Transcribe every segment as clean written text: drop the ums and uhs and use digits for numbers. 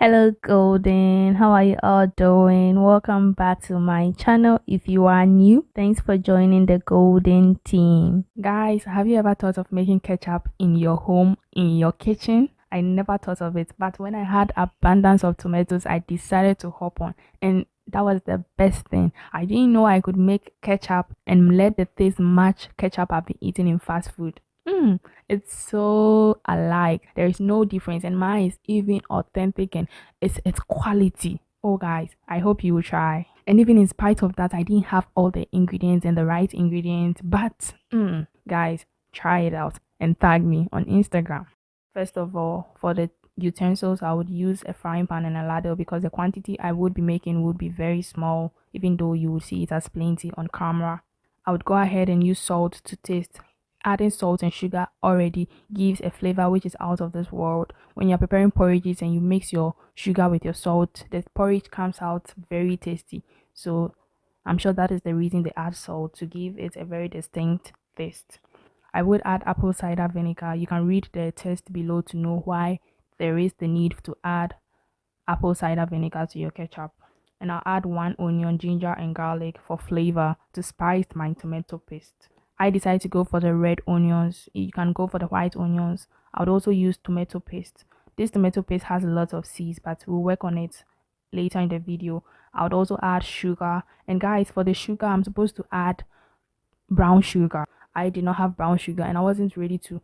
Hello, Golden. How are you all doing? Welcome back to my channel. If you are new, thanks for joining the Golden team. Guys, have you ever thought of making ketchup in your home, in your kitchen? I never thought of it, but when I had abundance of tomatoes, I decided to hop on, and that was the best thing. I didn't know I could make ketchup and let the taste match ketchup I've been eating in fast food. It's so alike. There is no difference, and mine is even authentic and it's quality. Oh, guys, I hope you will try. And even in spite of that, I didn't have all the ingredients and the right ingredients, but guys, try it out and tag me on Instagram. First of all, for the utensils, I would use a frying pan and a ladle because the quantity I would be making would be very small, even though you will see it as plenty on camera. I would go ahead and use salt to taste. Adding salt and sugar already gives a flavor which is out of this world. When you're preparing porridges and you mix your sugar with your salt, the porridge comes out very tasty. So I'm sure that is the reason they add salt, to give it a very distinct taste. I would add apple cider vinegar. You can read the text below to know why there is the need to add apple cider vinegar to your ketchup. And I'll add one onion, ginger, and garlic for flavor to spice my tomato paste. I decided to go for the red onions. You can go for the white onions. I would also use tomato paste. This tomato paste has a lot of seeds, but we'll work on it later in the video. I would also add sugar. And guys, for the sugar, I'm supposed to add brown sugar. I did not have brown sugar and I wasn't ready to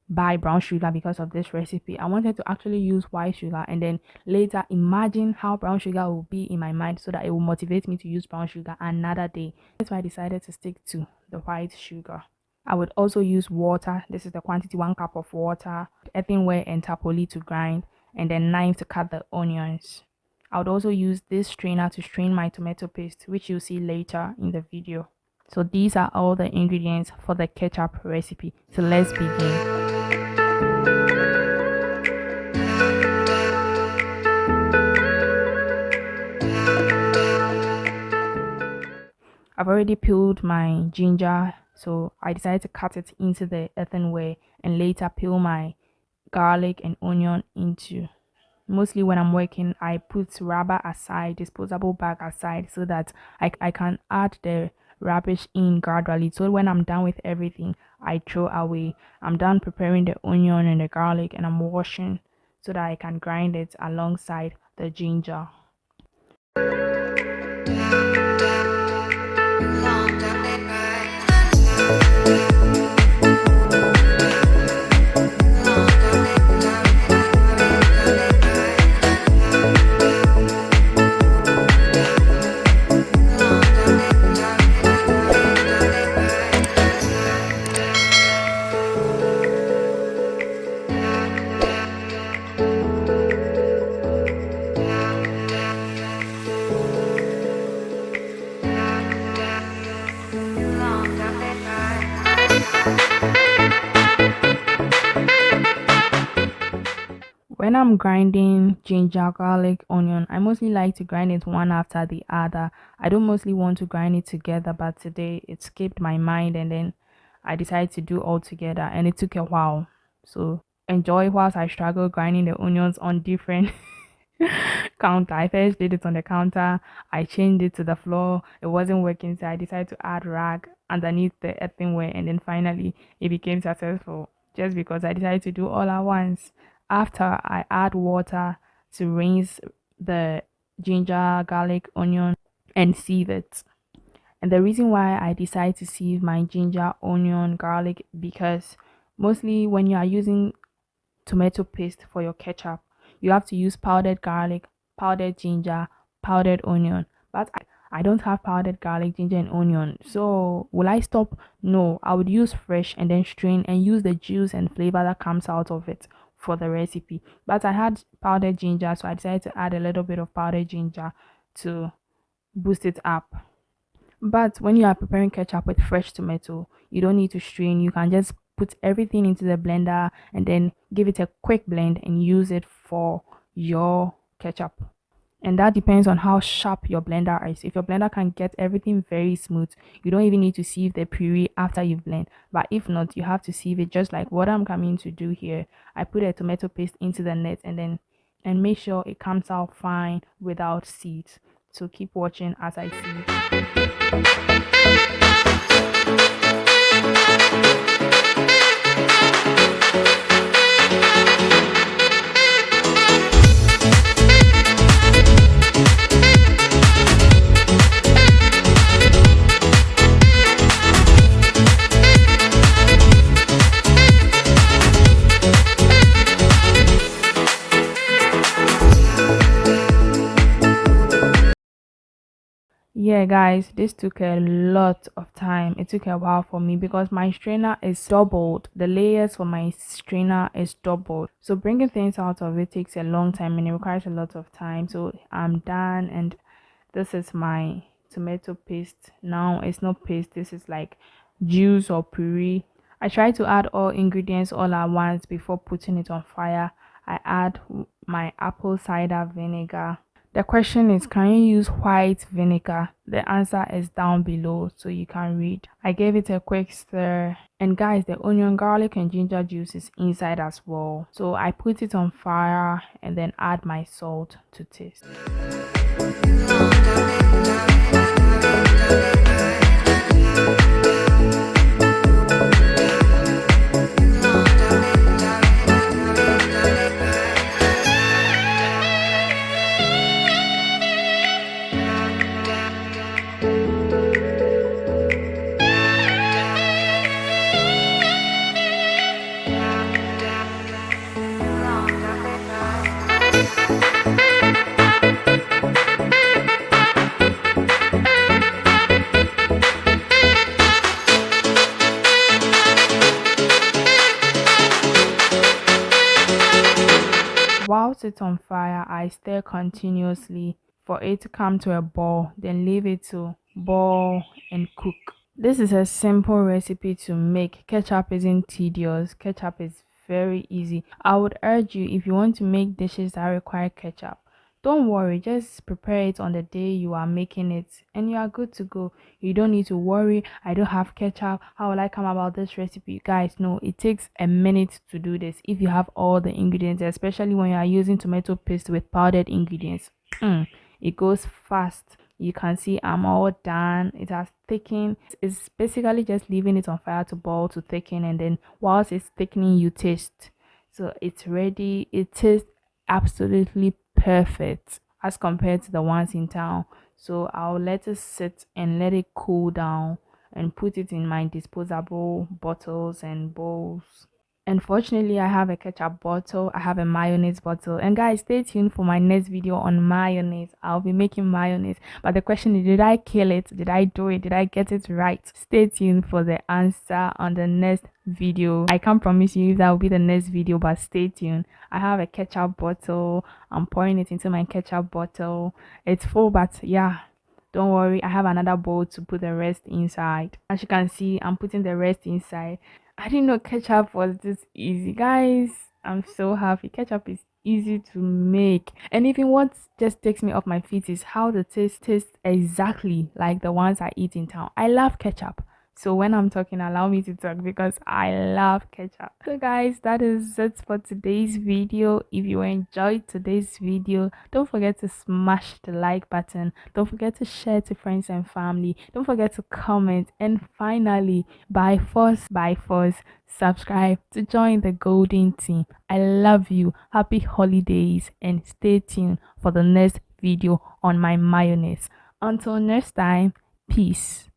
buy brown sugar because of this recipe. I wanted to actually use white sugar and then later imagine how brown sugar will be in my mind so that it will motivate me to use brown sugar another day. That's why I decided to stick to the white sugar. I would also use water. This is the quantity: 1 cup of water, earthenware and tapoli to grind, and then knife to cut the onions. I would also use this strainer to strain my tomato paste, which you'll see later in the video. So these are all the ingredients for the ketchup recipe. So let's begin. I've already peeled my ginger, so I decided to cut it into the earthenware and later peel my garlic and onion into. Mostly when I'm working, I put rubber aside, disposable bag aside, so that I can add the rubbish in gradually. So when I'm done with everything, I throw away. I'm done preparing the onion and the garlic and I'm washing so that I can grind it alongside the ginger. When I'm grinding ginger, garlic, onion, I mostly like to grind it one after the other. I don't mostly want to grind it together, but today it skipped my mind and then I decided to do all together and it took a while. So enjoy whilst I struggle grinding the onions on different counter. I first did it on the counter. I changed it to the floor. It wasn't working, so I decided to add rag underneath the earthenware, and then finally it became successful. Just because I decided to do all at once. After I add water to rinse the ginger, garlic, onion, and sieve it. And the reason why I decide to sieve my ginger, onion, garlic, because mostly when you are using tomato paste for your ketchup, you have to use powdered garlic, powdered ginger, powdered onion. But I don't have powdered garlic, ginger, and onion. So will I stop? No, I would use fresh and then strain and use the juice and flavor that comes out of it for the recipe. But I had powdered ginger, so I decided to add a little bit of powdered ginger to boost it up. But when you are preparing ketchup with fresh tomato, you don't need to strain. You can just put everything into the blender and then give it a quick blend and use it for your ketchup. And that depends on how sharp your blender is. If your blender can get everything very smooth, you don't even need to sieve the puree after you blend. But if not, you have to sieve it, just like what I'm coming to do here. I put a tomato paste into the net and then and make sure it comes out fine without seeds. So keep watching as I see. Yeah, guys, this took a lot of time. It took a while for me because my strainer is doubled. The layers for my strainer is doubled. So bringing things out of it takes a long time and it requires a lot of time. So I'm done, and this is my tomato paste. Now it's not paste, this is like juice or puree. I try to add all ingredients all at once before putting it on fire. I add my apple cider vinegar. The question is, can you use white vinegar? The answer is down below so you can read. I gave it a quick stir. And guys, the onion, garlic, and ginger juice is inside as well. So I put it on fire and then add my salt to taste. Whilst it's on fire, I stir continuously for it to come to a boil, then leave it to boil and cook. This is a simple recipe to make. Ketchup isn't tedious. Ketchup is very easy. I would urge you, if you want to make dishes that require ketchup, don't worry, just prepare it on the day you are making it and you are good to go. You don't need to worry, I don't have ketchup, how will I come about this recipe? Guys, no, it takes a minute to do this if you have all the ingredients, especially when you are using tomato paste with powdered ingredients. It goes fast. You can see I'm all done. It has thickened. It's basically just leaving it on fire to boil to thicken, and then whilst it's thickening you taste. So it's ready. It tastes absolutely perfect as compared to the ones in town. So I'll let it sit and let it cool down and put it in my disposable bottles and bowls. Unfortunately, I have a ketchup bottle, I have a mayonnaise bottle, and guys, stay tuned for my next video on mayonnaise. I'll be making mayonnaise, but the question is, did I kill it? Did I do it? Did I get it right? Stay tuned for the answer on the next video. I can't promise you that will be the next video, but stay tuned. I have a ketchup bottle. I'm pouring it into my ketchup bottle. It's full, but yeah, don't worry, I have another bowl to put the rest inside. As you can see, I'm putting the rest inside. I didn't know ketchup was this easy, guys. I'm so happy. Ketchup is easy to make, and even what just takes me off my feet is how the taste tastes exactly like the ones I eat in town. I love ketchup. So when I'm talking, allow me to talk because I love ketchup. So guys, that is it for today's video. If you enjoyed today's video, don't forget to smash the like button. Don't forget to share to friends and family. Don't forget to comment. And finally, by force, subscribe to join the golden team. I love you. Happy holidays, and stay tuned for the next video on my mayonnaise. Until next time, peace.